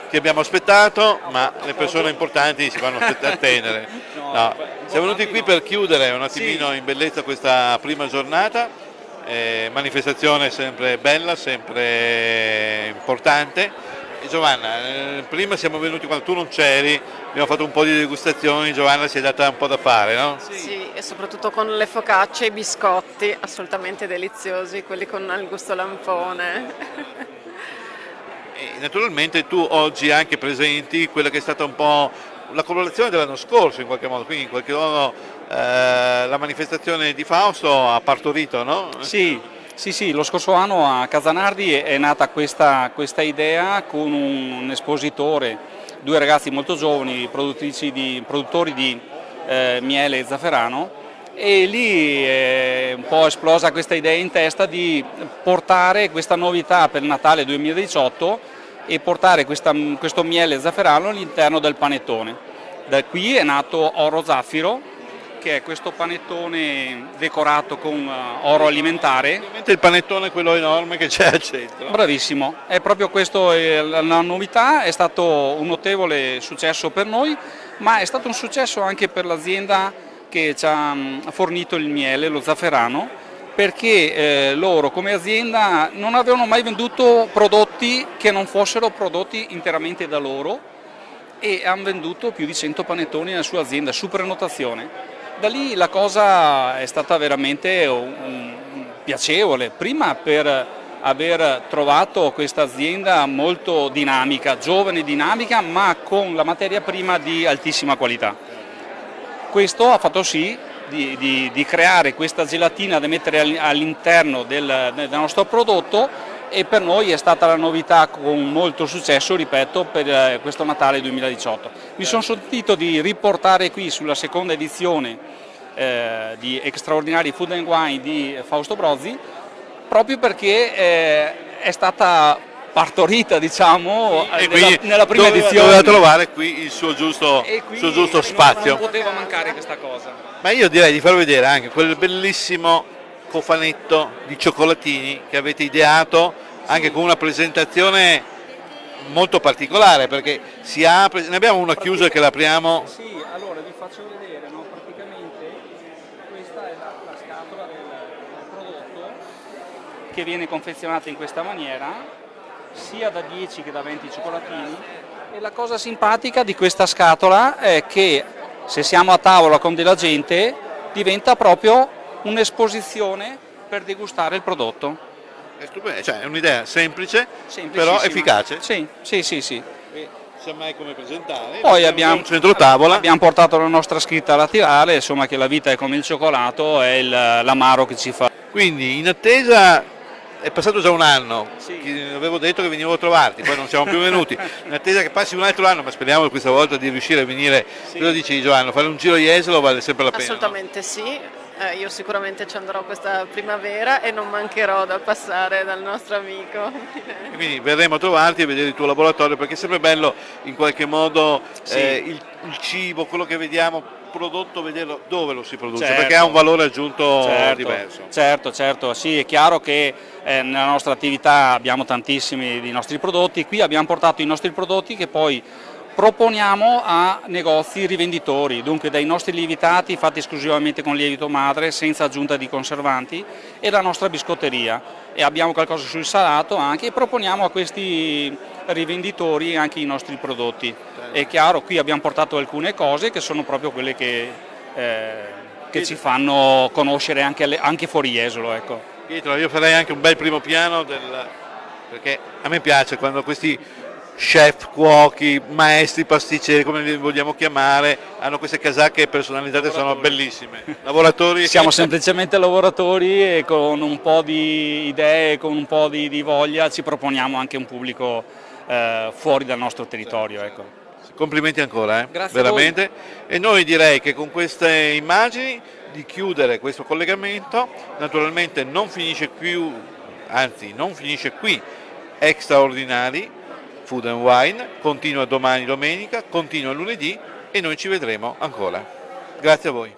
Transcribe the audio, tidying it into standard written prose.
ti abbiamo aspettato, ma le persone importanti si vanno a attendere. No, siamo venuti qui per chiudere un attimino in bellezza questa prima giornata, manifestazione sempre bella, sempre importante. E Giovanna, prima siamo venuti quando tu non c'eri, abbiamo fatto un po' di degustazioni, Giovanna si è data un po' da fare, no? Sì, e soprattutto con le focacce e i biscotti, assolutamente deliziosi, quelli con il gusto lampone. E naturalmente tu oggi anche presenti quella che è stata un po' la colorazione dell'anno scorso in qualche modo, quindi in qualche modo la manifestazione di Fausto ha partorito, no? Sì, sì, sì, lo scorso anno a Casanardi è nata questa idea con un espositore, due ragazzi molto giovani, produttori di miele e zafferano, e lì è un po' esplosa questa idea in testa di portare questa novità per il Natale 2018 e portare questo miele e zafferano all'interno del panettone. Da qui è nato Oro Zaffiro, che è questo panettone decorato con oro alimentare. Il panettone quello enorme che c'è al centro. Bravissimo, è proprio questa la novità, è stato un notevole successo per noi, ma è stato un successo anche per l'azienda che ci ha fornito il miele, lo zafferano, perché loro come azienda non avevano mai venduto prodotti che non fossero prodotti interamente da loro e hanno venduto più di 100 panettoni nella sua azienda su prenotazione. Da lì la cosa è stata veramente piacevole, prima per aver trovato questa azienda molto dinamica, giovane e dinamica, ma con la materia prima di altissima qualità. Questo ha fatto sì di creare questa gelatina da mettere all'interno del nostro prodotto, e per noi è stata la novità con molto successo, ripeto, per questo Natale 2018. Mi sono sentito di riportare qui sulla seconda edizione di Extraordinary Food and Wine di Fausto Brozzi, proprio perché è stata partorita, diciamo, nella prima edizione. Doveva trovare qui il suo giusto spazio. Non poteva mancare questa cosa. Ma io direi di far vedere anche quel bellissimo cofanetto di cioccolatini che avete ideato, anche con una presentazione molto particolare, perché si apre, ne abbiamo una chiusa che l'apriamo. Sì, allora vi faccio vedere, no? Praticamente questa è la scatola del prodotto che viene confezionata in questa maniera, sia da 10 che da 20 cioccolatini, e la cosa simpatica di questa scatola è che se siamo a tavola con della gente diventa proprio un'esposizione per degustare il prodotto. È stupendo, cioè è un'idea semplice, però efficace. Sì, sì, sì, sì. Semmai come presentare. Poi abbiamo centro tavola. Abbiamo portato la nostra scritta laterale, insomma, che la vita è come il cioccolato, è l'amaro che ci fa. Quindi in attesa, è passato già un anno, Sì. avevo detto che venivo a trovarti, poi non siamo più venuti, in attesa che passi un altro anno, ma speriamo questa volta di riuscire a venire. Sì. Cosa dici Giovanni, fare un giro a Jesolo vale sempre la pena? Assolutamente sì, io sicuramente ci andrò questa primavera e non mancherò da passare dal nostro amico. E quindi verremo a trovarti e vedere il tuo laboratorio, perché è sempre bello in qualche modo il cibo, quello che vediamo prodotto, vederlo dove lo si produce, Certo. perché ha un valore aggiunto diverso. Certo, sì, è chiaro che nella nostra attività abbiamo tantissimi dei nostri prodotti, qui abbiamo portato i nostri prodotti che poi proponiamo a negozi rivenditori, dunque dai nostri lievitati fatti esclusivamente con lievito madre, senza aggiunta di conservanti, e la nostra biscotteria, e abbiamo qualcosa sul salato anche, e proponiamo a questi rivenditori anche i nostri prodotti. È chiaro, qui abbiamo portato alcune cose che sono proprio quelle che ci fanno conoscere anche fuori Jesolo, ecco. Pietro, io farei anche un bel primo piano perché a me piace quando questi chef, cuochi, maestri, pasticceri, come li vogliamo chiamare, hanno queste casacche personalizzate, sono bellissime. Lavoratori. Siamo semplicemente lavoratori e con un po' di idee, con un po' di voglia ci proponiamo anche un pubblico fuori dal nostro territorio, ecco. Complimenti ancora, Grazie veramente. E noi direi che con queste immagini di chiudere questo collegamento. Naturalmente non finisce più, anzi non finisce qui Extraordinari Food and Wine, continua domani domenica, continua lunedì e noi ci vedremo ancora. Grazie a voi.